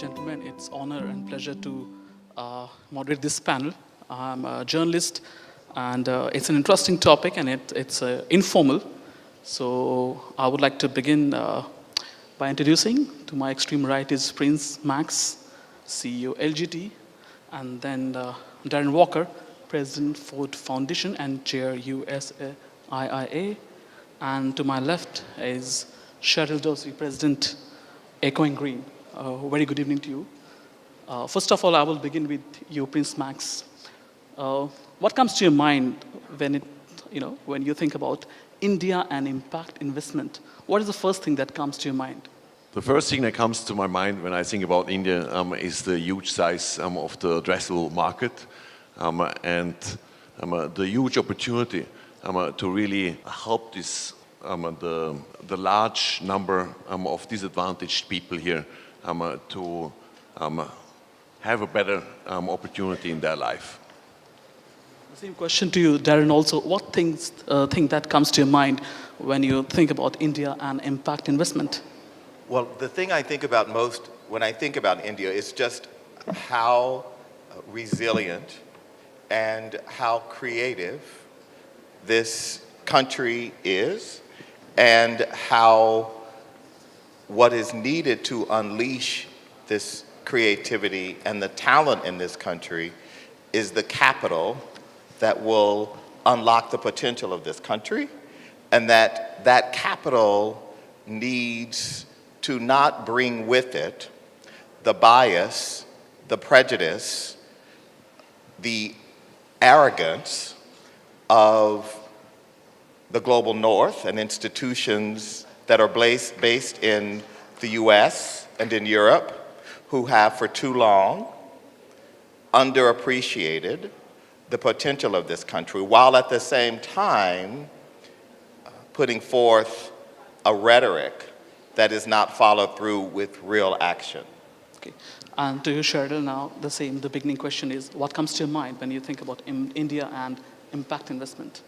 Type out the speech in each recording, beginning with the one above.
gentlemen, it's honor and pleasure to moderate this panel. I'm a journalist, and it's an interesting topic, and it's informal. So I would like to begin by introducing. To my extreme right is Prince Max, CEO LGT, and then Darren Walker, President Ford Foundation and Chair USIIA, and to my left is Cheryl Dorsey, President Echoing Green. Very good evening to you. First of all, I will begin with you, Prince Max. What comes to your mind when you think about India and impact investment? What is the first thing that comes to your mind? The first thing that comes to my mind when I think about India is the huge size of the addressable market and the huge opportunity to really help this the large number of disadvantaged people here to have a better opportunity in their life. The same question to you, Darren, also. What thing that comes to your mind when you think about India and impact investment? Well, the thing I think about most when I think about India is just how resilient and how creative this country is, and how what is needed to unleash this creativity and the talent in this country is the capital that will unlock the potential of this country, and that capital needs to not bring with it the bias, the prejudice, the arrogance of the global north and institutions that are based in the US and in Europe, who have for too long underappreciated the potential of this country, while at the same time putting forth a rhetoric that is not followed through with real action. Okay. And to you, Cheryl, now the beginning question is, what comes to your mind when you think about India and impact investment?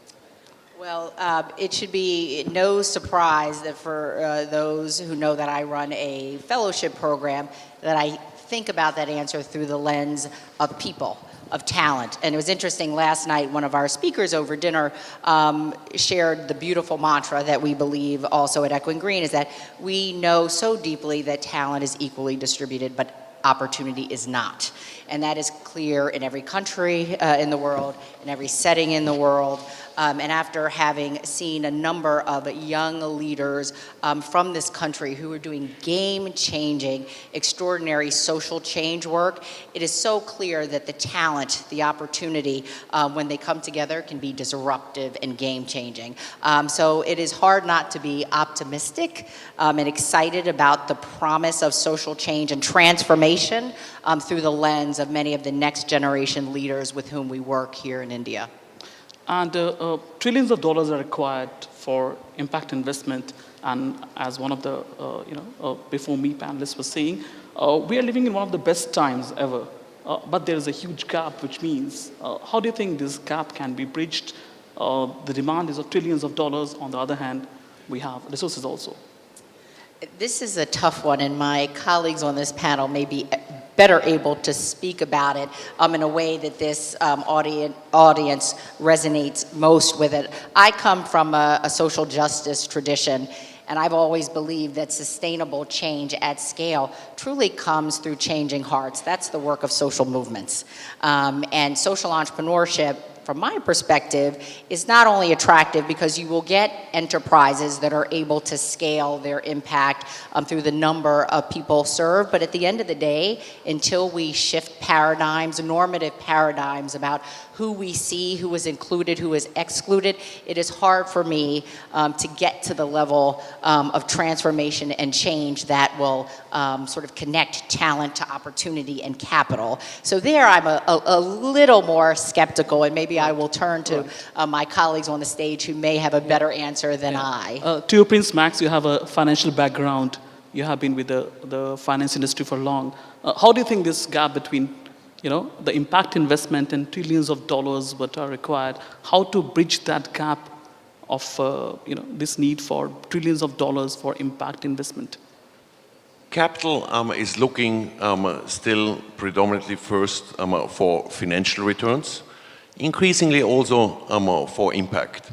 Well, it should be no surprise that for those who know that I run a fellowship program, that I think about that answer through the lens of people, of talent. And it was interesting, last night one of our speakers over dinner shared the beautiful mantra that we believe also at Echoing Green, is that we know so deeply that talent is equally distributed, but opportunity is not. And that is clear in every country in the world, in every setting in the world. And after having seen a number of young leaders from this country who are doing game-changing, extraordinary social change work, it is so clear that the talent, the opportunity, when they come together, can be disruptive and game-changing. So it is hard not to be optimistic and excited about the promise of social change and transformation through the lens of many of the next generation leaders with whom we work here in India. And trillions of dollars are required for impact investment. And as one of the before me panelists was saying, we are living in one of the best times ever. But there is a huge gap, which means, how do you think this gap can be bridged? The demand is of trillions of dollars. On the other hand, we have resources also. This is a tough one, and my colleagues on this panel may be better able to speak about it in a way that this audience resonates most with it. I come from a social justice tradition, and I've always believed that sustainable change at scale truly comes through changing hearts. That's the work of social movements. And social entrepreneurship, from my perspective, is not only attractive because you will get enterprises that are able to scale their impact through the number of people served, but at the end of the day, until we shift paradigms, normative paradigms about who we see, who is included, who is excluded, it is hard for me to get to the level of transformation and change that will sort of connect talent to opportunity and capital. So there I'm a little more skeptical, and maybe I will turn to my colleagues on the stage who may have a better answer than I. To you, Prince Max, you have a financial background. You have been with the finance industry for long. How do you think this gap between the impact investment and trillions of dollars that are required, how to bridge that gap of this need for trillions of dollars for impact investment? Capital is looking still predominantly first for financial returns, increasingly also for impact.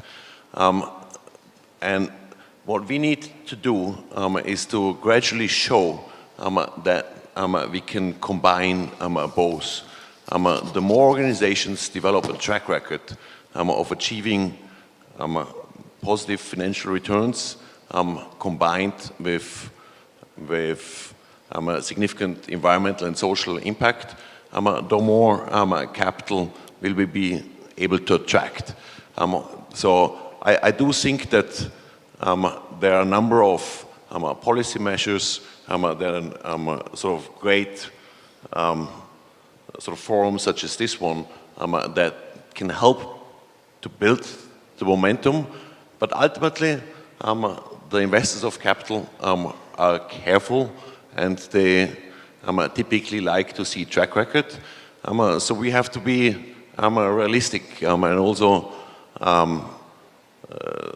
And what we need to do is to gradually show that we can combine both. The more organizations develop a track record of achieving positive financial returns combined with significant environmental and social impact, the more capital will we be able to attract. So I do think that there are a number of policy measures that are sort of great sort of forums such as this one that can help to build the momentum, but ultimately the investors of capital are careful and they typically like to see track record. So we have to be realistic and also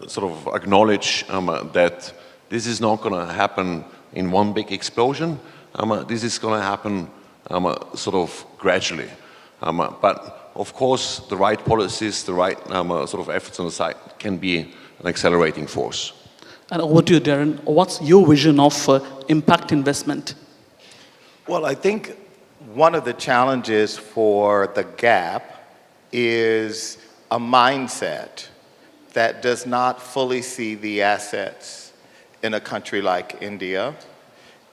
sort of acknowledge that this is not going to happen in one big explosion. This is going to happen sort of gradually. But of course, the right policies, the right sort of efforts on the side can be an accelerating force. And over to you, Darren. What's your vision of impact investment? Well, I think one of the challenges for the gap is a mindset that does not fully see the assets in a country like India.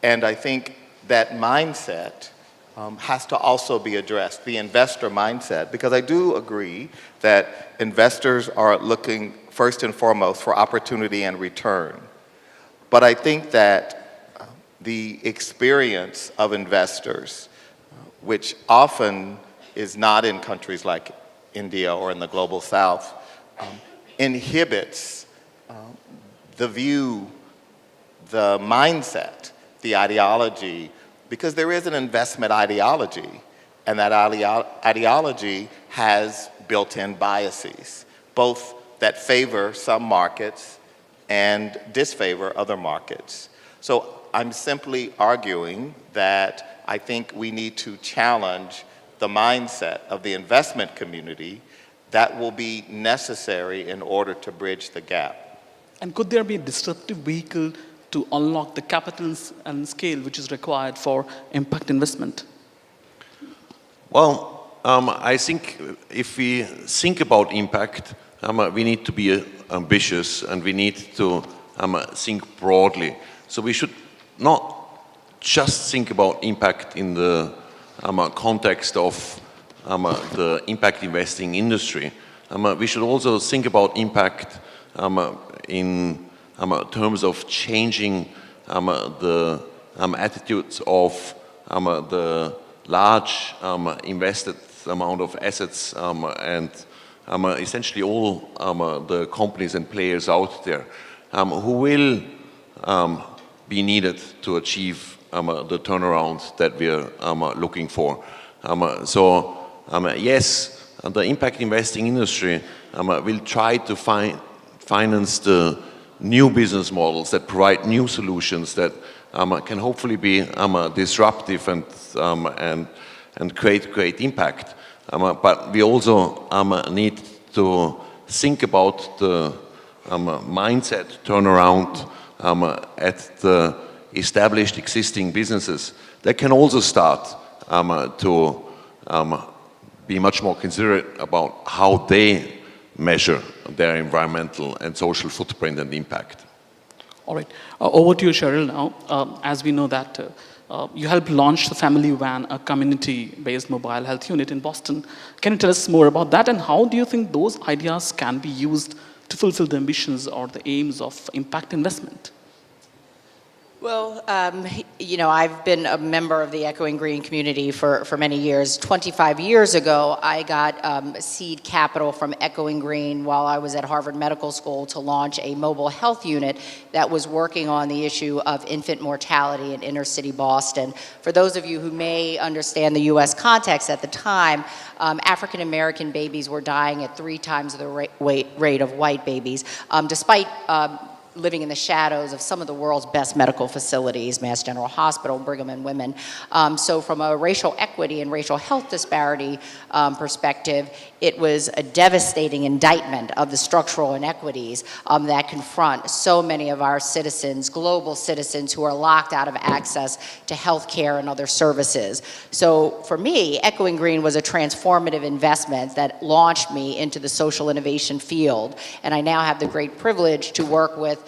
And I think that mindset has to also be addressed, the investor mindset, because I do agree that investors are looking first and foremost for opportunity and return. But I think that the experience of investors, which often is not in countries like India or in the global south, inhibits the view, the mindset, the ideology, because there is an investment ideology, and that ideology has built-in biases, both that favor some markets and disfavor other markets. So I'm simply arguing that I think we need to challenge the mindset of the investment community that will be necessary in order to bridge the gap. And could there be a disruptive vehicle to unlock the capital and scale which is required for impact investment? Well, I think if we think about impact, we need to be ambitious and we need to think broadly. So we should not just think about impact in the context of the impact investing industry. We should also think about impact in terms of changing the attitudes of the large invested amount of assets and essentially all the companies and players out there who will be needed to achieve the turnaround that we are looking for. Yes, the impact investing industry will try to finance the new business models that provide new solutions that can hopefully be disruptive and create great impact. But we also need to think about the mindset turnaround at the established existing businesses that can also start to be much more considerate about how they measure their environmental and social footprint and impact. All right. Over to you, Cheryl, now. As we know that you helped launch the Family Van, a community-based mobile health unit in Boston. Can you tell us more about that, and how do you think those ideas can be used to fulfill the ambitions or the aims of impact investment? Well, you know, I've been a member of the Echoing Green community for many years. 25 years ago, I got seed capital from Echoing Green while I was at Harvard Medical School to launch a mobile health unit that was working on the issue of infant mortality in inner city Boston. For those of you who may understand the U.S. context at the time, African American babies were dying at 3 times the rate of white babies, despite living in the shadows of some of the world's best medical facilities, Mass General Hospital, Brigham and Women. So from a racial equity and racial health disparity perspective, it was a devastating indictment of the structural inequities that confront so many of our citizens, global citizens, who are locked out of access to health care and other services. So for me, Echoing Green was a transformative investment that launched me into the social innovation field. And I now have the great privilege to work with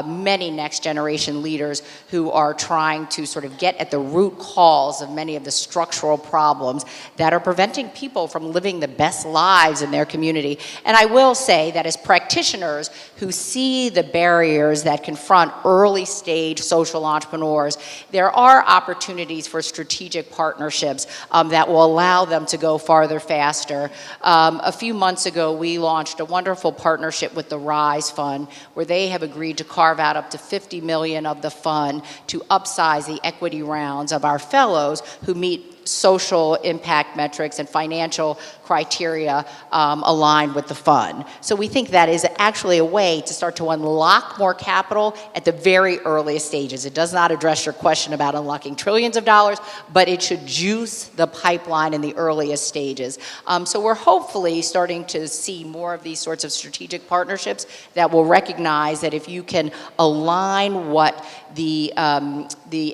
many next generation leaders who are trying to sort of get at the root cause of many of the structural problems that are preventing people from living the best lives in their community. And I will say that as practitioners who see the barriers that confront early stage social entrepreneurs, there are opportunities for strategic partnerships that will allow them to go farther faster. A few months ago, we launched a wonderful partnership with the RISE Fund, where they have agreed to carve out up to $50 million of the fund to upsize the equity rounds of our fellows who meet social impact metrics and financial criteria aligned with the fund. So we think that is actually a way to start to unlock more capital at the very earliest stages. It does not address your question about unlocking trillions of dollars, but it should juice the pipeline in the earliest stages. So we're hopefully starting to see more of these sorts of strategic partnerships that will recognize that if you can align what the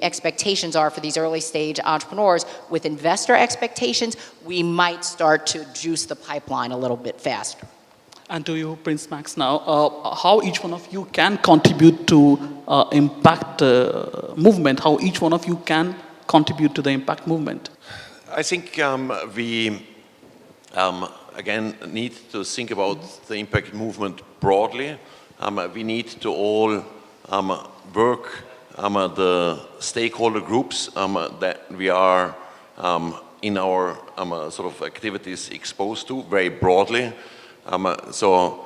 expectations are for these early stage entrepreneurs with investor expectations, we might start to juice the pipeline a little bit faster. And to you, Prince Max, now, how each one of you can contribute to impact movement, how each one of you can contribute to the impact movement? I think we, again, need to think about the impact movement broadly. We need to all work the stakeholder groups that we are in our sort of activities exposed to very broadly. So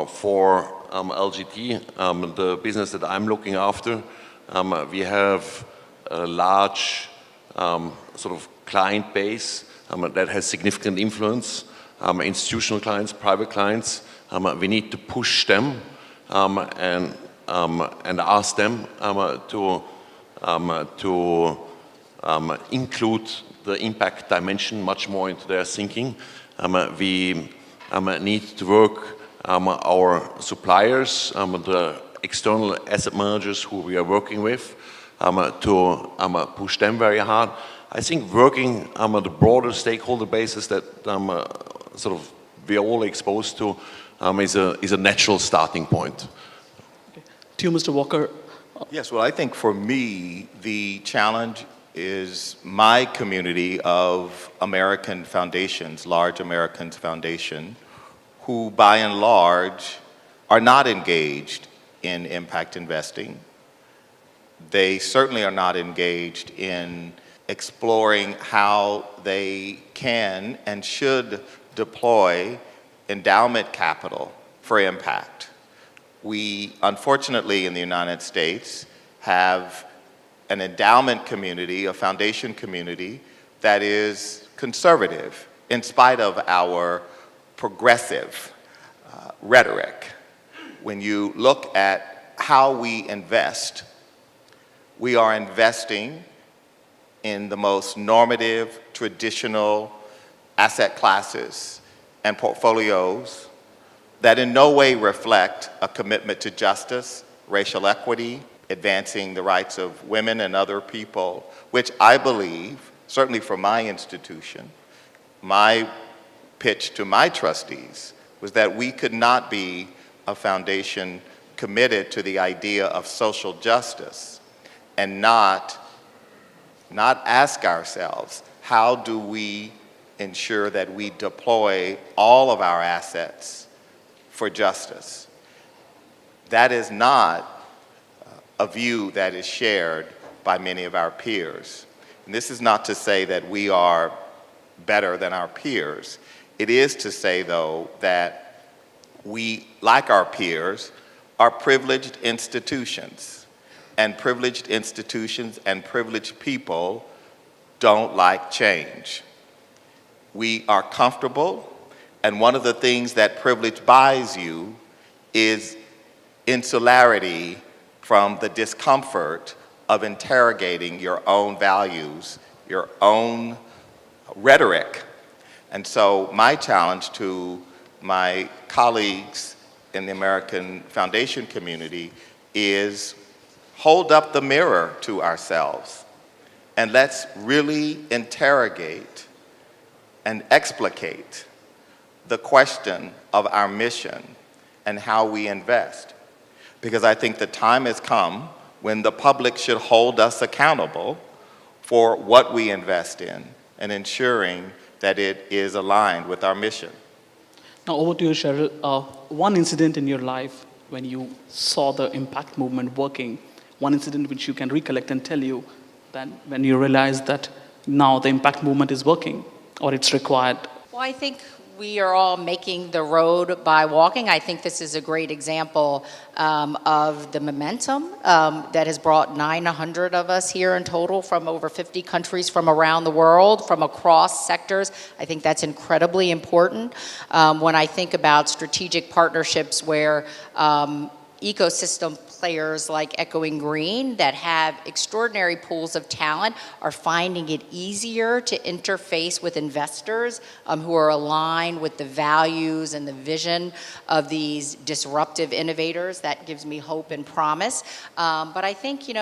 for LGT, the business that I'm looking after, we have a large sort of client base that has significant influence, institutional clients, private clients. We need to push them and ask them to include the impact dimension much more into their thinking. We need to work our suppliers, the external asset managers who we are working with, to push them very hard. I think working the broader stakeholder basis that sort of we are all exposed to is a natural starting point. Okay. To you, Mr. Walker. Yes, well, I think for me, the challenge is my community of American foundations, large American foundation, who by and large are not engaged in impact investing. They certainly are not engaged in exploring how they can and should deploy endowment capital for impact. We, unfortunately, in the United States, have an endowment community, a foundation community, that is conservative in spite of our progressive rhetoric. When you look at how we invest, we are investing in the most normative, traditional asset classes and portfolios that in no way reflect a commitment to justice, racial equity, advancing the rights of women and other people, which I believe, certainly for my institution, my pitch to my trustees was that we could not be a foundation committed to the idea of social justice and not ask ourselves, how do we ensure that we deploy all of our assets for justice? That is not a view that is shared by many of our peers. And this is not to say that we are better than our peers. It is to say, though, that we, like our peers, are privileged institutions. And privileged institutions and privileged people don't like change. We are comfortable, and one of the things that privilege buys you is insularity from the discomfort of interrogating your own values, your own rhetoric. And so my challenge to my colleagues in the American Foundation community is hold up the mirror to ourselves and let's really interrogate and explicate the question of our mission and how we invest. Because I think the time has come when the public should hold us accountable for what we invest in and ensuring that it is aligned with our mission. Now over to you, Cheryl. One incident in your life when you saw the impact movement working, one incident which you can recollect and tell you that when you realized that now the impact movement is working or it's required. Well, I think we are all making the road by walking. I think this is a great example of the momentum that has brought 900 of us here in total from over 50 countries from around the world, from across sectors. I think that's incredibly important. When I think about strategic partnerships where ecosystem players like Echoing Green that have extraordinary pools of talent are finding it easier to interface with investors who are aligned with the values and the vision of these disruptive innovators. That gives me hope and promise. But I think, you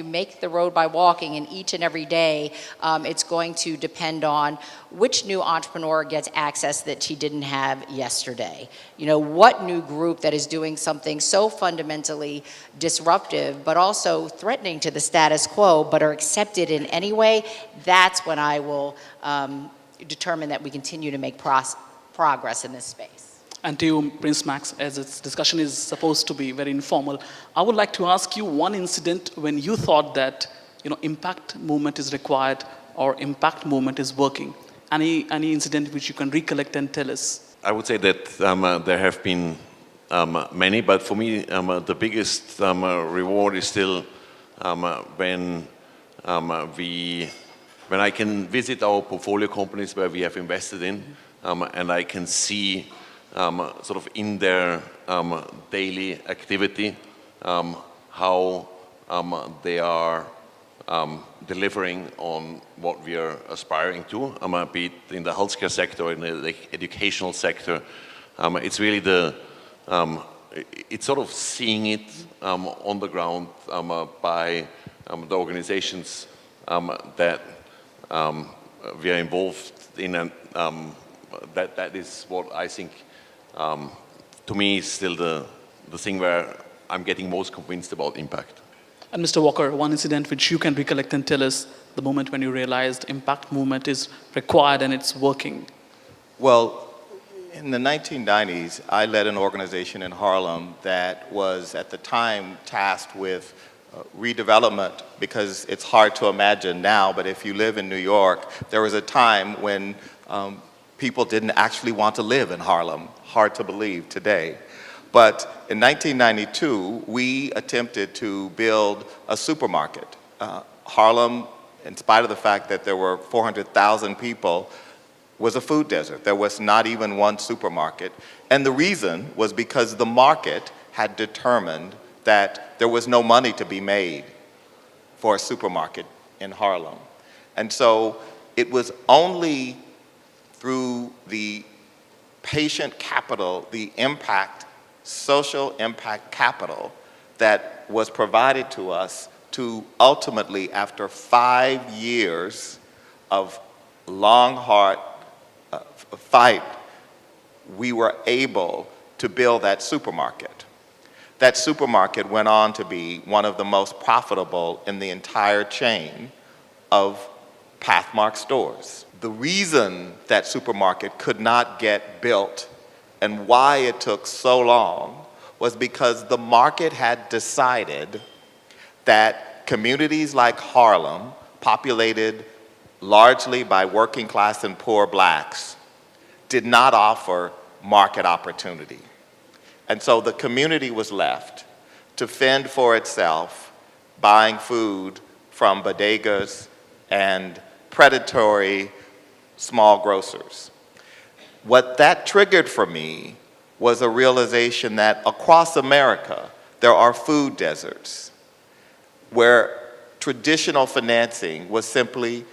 make the road by walking, and each and every day it's going to depend on which new entrepreneur gets access that she didn't have yesterday. What new group that is doing something so fundamentally disruptive, but also threatening to the status quo, but are accepted in any way, that's when I will determine that we continue to make progress in this space. And to you, Prince Max, as this discussion is supposed to be very informal, I would like to ask you one incident when you thought that impact movement is required or impact movement is working. Any incident which you can recollect and tell us? I would say that there have been many, but for me the biggest reward is still when I can visit our portfolio companies where we have invested in, and I can see sort of in their daily activity how they are delivering on what we are aspiring to, be it in the healthcare sector or in the educational sector. It's really it's sort of seeing it on the ground by the organizations that we are involved in, and that is what I think to me is still the thing where I'm getting most convinced about impact. And Mr. Walker, one incident which you can recollect and tell us the moment when you realized impact movement is required and it's working. Well, in the 1990s, I led an organization in Harlem that was at the time tasked with redevelopment, because it's hard to imagine now, but if you live in New York, there was a time when people didn't actually want to live in Harlem. Hard to believe today. But in 1992, we attempted to build a supermarket. Harlem, in spite of the fact that there were 400,000 people, was a food desert. There was not even one supermarket. And the reason was because the market had determined that there was no money to be made for a supermarket in Harlem. And so it was only through the patient capital, the social impact capital that was provided to us to ultimately, after 5 years of long, hard fight, we were able to build that supermarket. That supermarket went on to be one of the most profitable in the entire chain of Pathmark stores. The reason that supermarket could not get built and why it took so long was because the market had decided that communities like Harlem, populated largely by working class and poor blacks, did not offer market opportunity. And so the community was left to fend for itself, buying food from bodegas and predatory small grocers. What that triggered for me was a realization that across America, there are food deserts where traditional financing was simply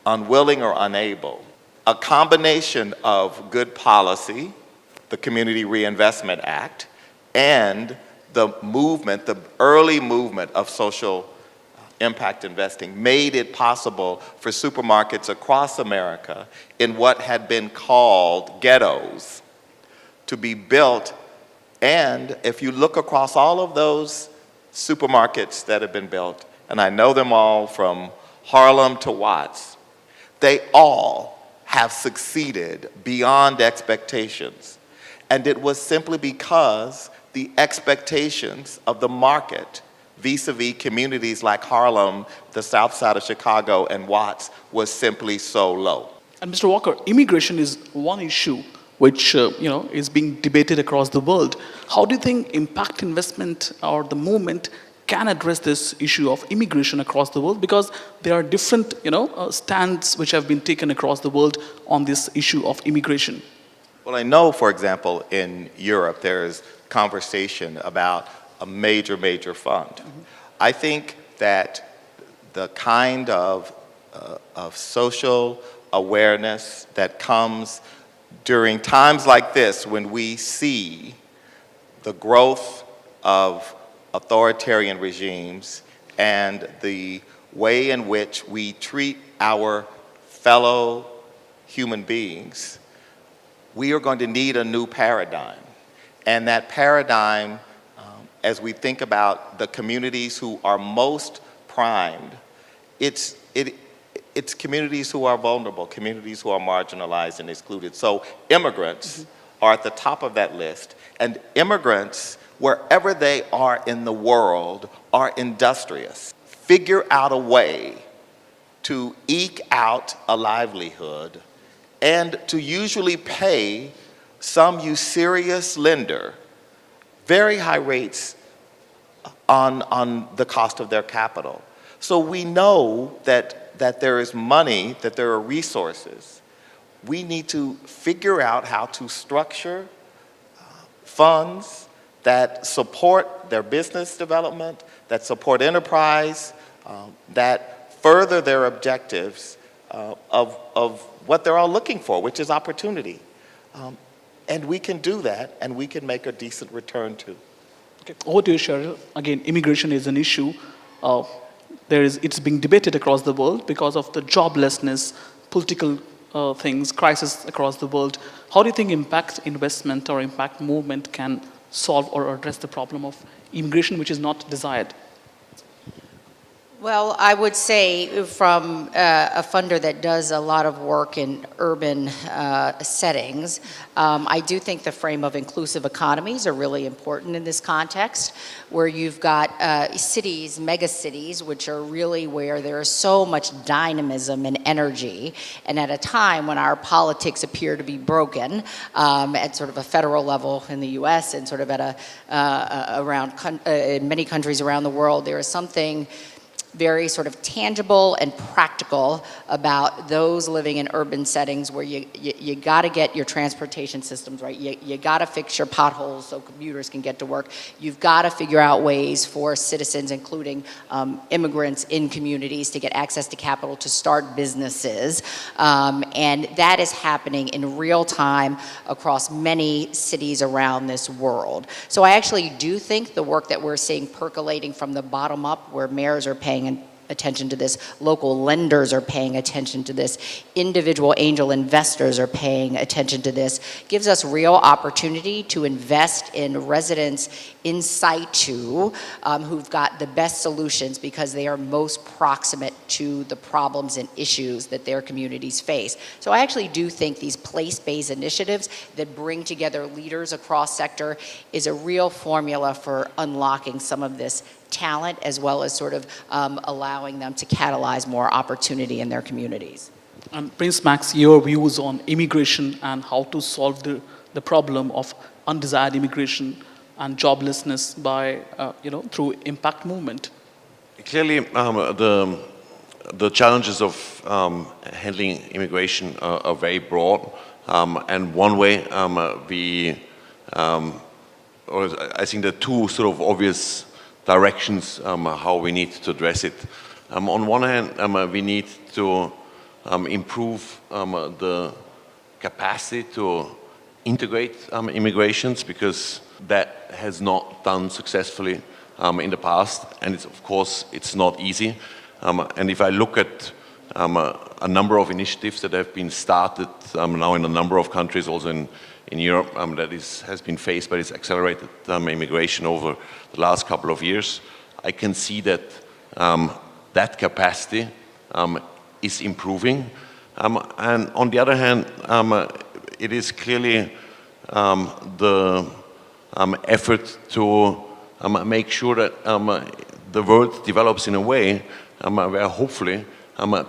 unwilling or unable. A combination of good policy, the Community Reinvestment Act, and the movement, the early movement of social impact investing made it possible for supermarkets across America in what had been called ghettos to be built. And if you look across all of those supermarkets that have been built, and I know them all from Harlem to Watts, they all have succeeded beyond expectations. And it was simply because the expectations of the market vis-a-vis communities like Harlem, the south side of Chicago, and Watts was simply so low. And Mr. Walker, immigration is one issue which is being debated across the world. How do you think impact investment or the movement can address this issue of immigration across the world? Because there are different stands which have been taken across the world on this issue of immigration. Well, I know, for example, in Europe, there's conversation about a major fund. Mm-hmm. I think that the kind of social awareness that comes during times like this, when we see the growth of authoritarian regimes and the way in which we treat our fellow human beings, we are going to need a new paradigm. And that paradigm, as we think about the communities who are most primed, it's communities who are vulnerable, communities who are marginalized and excluded. So immigrants are at the top of that list. And immigrants, wherever they are in the world, are industrious. Figure out a way to eke out a livelihood and to usually pay some usurious lender very high rates on the cost of their capital. So we know that there is money, that there are resources. We need to figure out how to structure funds that support their business development, that support enterprise, that further their objectives of what they're all looking for, which is opportunity. And we can do that, and we can make a decent return too. Okay. Over to you, Cheryl. Again, immigration is an issue. It's being debated across the world because of the joblessness, political things, crisis across the world. How do you think impact investment or impact movement can solve or address the problem of immigration which is not desired? Well, I would say from a funder that does a lot of work in urban settings, I do think the frame of inclusive economies are really important in this context, where you've got cities, mega cities, which are really where there is so much dynamism and energy, and at a time when our politics appear to be broken at sort of a federal level in the U.S. and sort of at in many countries around the world, there is something very sort of tangible and practical about those living in urban settings where you got to get your transportation systems right. You got to fix your potholes so commuters can get to work. You've got to figure out ways for citizens, including immigrants in communities, to get access to capital to start businesses. And that is happening in real time across many cities around this world. So I actually do think the work that we're seeing percolating from the bottom up, where mayors are paying attention to this, local lenders are paying attention to this, individual angel investors are paying attention to this, gives us real opportunity to invest in residents in situ who've got the best solutions because they are most proximate to the problems and issues that their communities face. So I actually do think these place-based initiatives that bring together leaders across sector is a real formula for unlocking some of this talent, as well as sort of allowing them to catalyze more opportunity in their communities. And Prince Max, your views on immigration and how to solve the problem of undesired immigration and joblessness by, through impact movement? Clearly, the challenges of handling immigration are very broad. And one way we or I think there are two sort of obvious directions how we need to address it. On one hand, we need to improve the capacity to integrate immigrations, because that has not done successfully in the past, and of course it's not easy. And if I look at a number of initiatives that have been started now in a number of countries, also in Europe, that has been faced by this accelerated immigration over the last couple of years, I can see that that capacity is improving. And on the other hand, it is clearly the effort to make sure that the world develops in a way where hopefully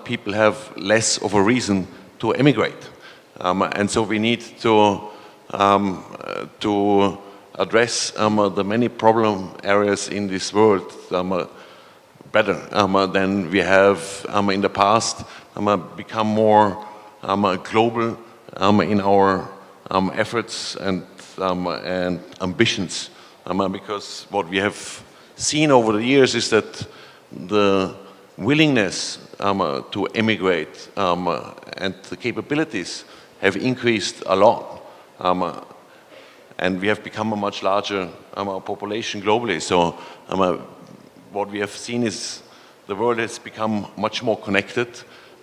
people have less of a reason to emigrate. And so we need to address the many problem areas in this world better than we have in the past, become more global in our efforts and ambitions. Because what we have seen over the years is that the willingness to emigrate and the capabilities have increased a lot. And we have become a much larger population globally. So what we have seen is the world has become much more connected,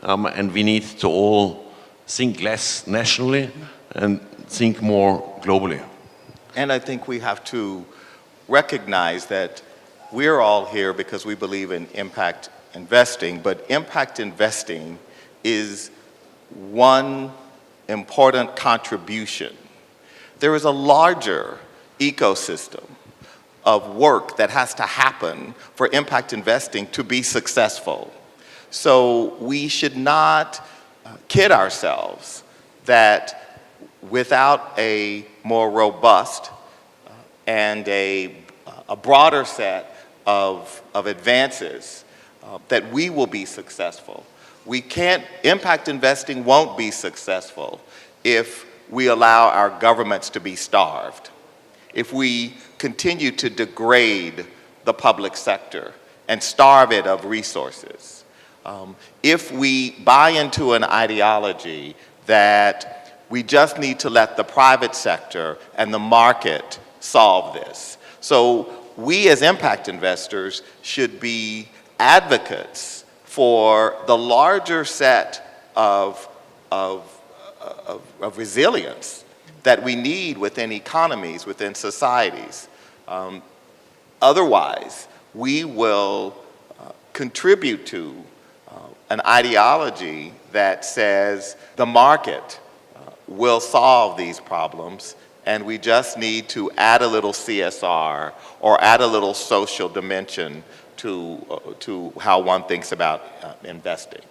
and we need to all think less nationally and think more globally. And I think we have to recognize that we're all here because we believe in impact investing, but impact investing is one important contribution. There is a larger ecosystem of work that has to happen for impact investing to be successful. So we should not kid ourselves that without a more robust and a broader set of advances, that we will be successful. Impact investing won't be successful if we allow our governments to be starved, if we continue to degrade the public sector and starve it of resources, if we buy into an ideology that we just need to let the private sector and the market solve this. So we as impact investors should be advocates for the larger set of resilience that we need within economies, within societies. Otherwise, we will contribute to an ideology that says the market will solve these problems, and we just need to add a little CSR or add a little social dimension to how one thinks about investing.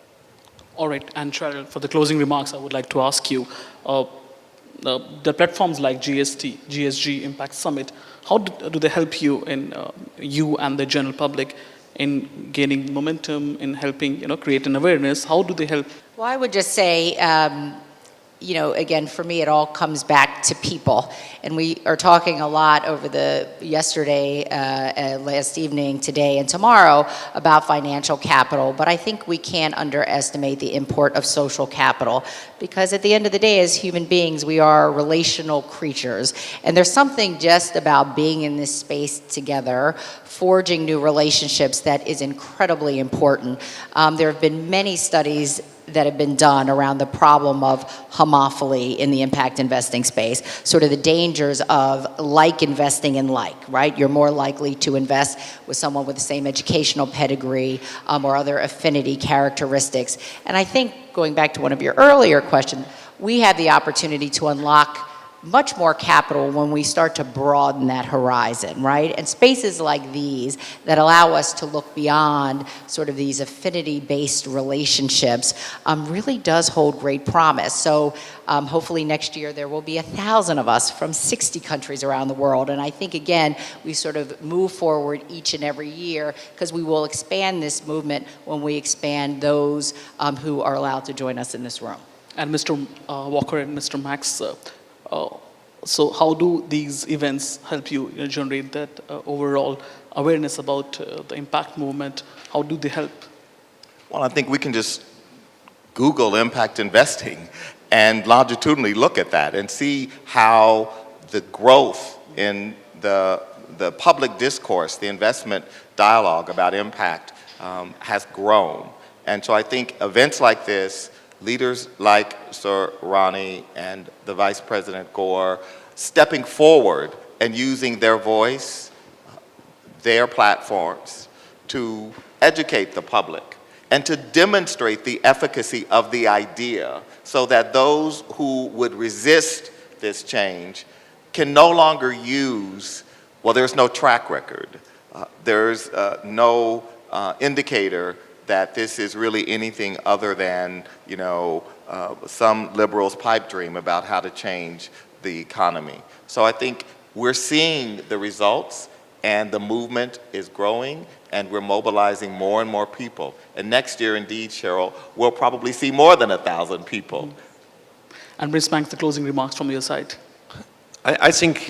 All right, and Cheryl, for the closing remarks, I would like to ask you, the platforms like GSG Impact Summit, how do they help you in you and the general public in gaining momentum, in helping create an awareness? How do they help? Well, I would just say, again, for me, it all comes back to people. And we are talking a lot over the yesterday, last evening, today, and tomorrow about financial capital. But I think we can't underestimate the import of social capital, because at the end of the day, as human beings, we are relational creatures. And there's something just about being in this space together, forging new relationships, that is incredibly important. There have been many studies that have been done around the problem of homophily in the impact investing space, sort of the dangers of like investing in like, right? You're more likely to invest with someone with the same educational pedigree or other affinity characteristics. And I think, going back to one of your earlier questions, we have the opportunity to unlock much more capital when we start to broaden that horizon, right? And spaces like these that allow us to look beyond sort of these affinity-based relationships really does hold great promise. So hopefully next year there will be 1,000 of us from 60 countries around the world. And I think, again, we sort of move forward each and every year, because we will expand this movement when we expand those who are allowed to join us in this room. And Mr. Walker and Mr. Max, So how do these events help you, generate that overall awareness about the impact movement? How do they help? Well, I think we can just Google impact investing and longitudinally look at that and see how the growth in the public discourse, the investment dialogue about impact has grown. And so I think events like this, leaders like Sir Ronnie and the Vice President Gore, stepping forward and using their voice, their platforms, to educate the public and to demonstrate the efficacy of the idea so that those who would resist this change can no longer use, well, there's no track record. There's no indicator that this is really anything other than, some liberal's pipe dream about how to change the economy. So I think we're seeing the results, and the movement is growing, and we're mobilizing more and more people. And next year, indeed, Cheryl, we'll probably see more than 1,000 people. And Ms. Banks, the closing remarks from your side. I think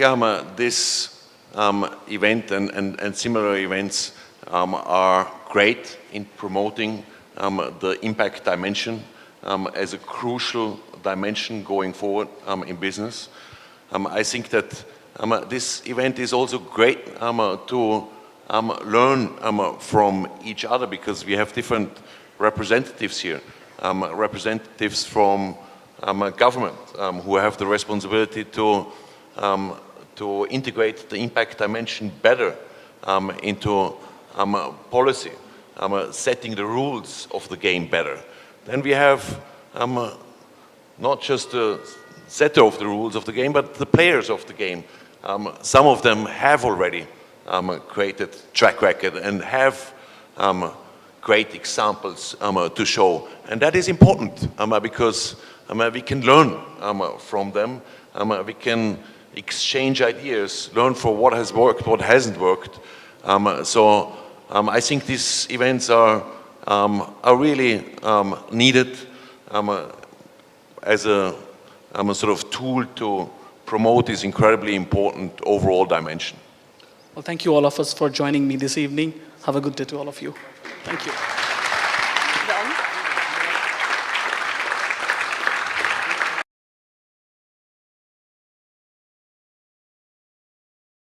this event and similar events are great in promoting the impact dimension as a crucial dimension going forward in business. I think that this event is also great to learn from each other, because we have different representatives here, representatives from government who have the responsibility to integrate the impact dimension better into policy, setting the rules of the game better. Then we have not just the setter of the rules of the game, but the players of the game. Some of them have already created track record and have great examples to show. And that is important because we can learn from them. We can exchange ideas, learn from what has worked, what hasn't worked. So I think these events are really needed as a sort of tool to promote this incredibly important overall dimension. Well, thank you all of us for joining me this evening. Have a good day to all of you. Thank you.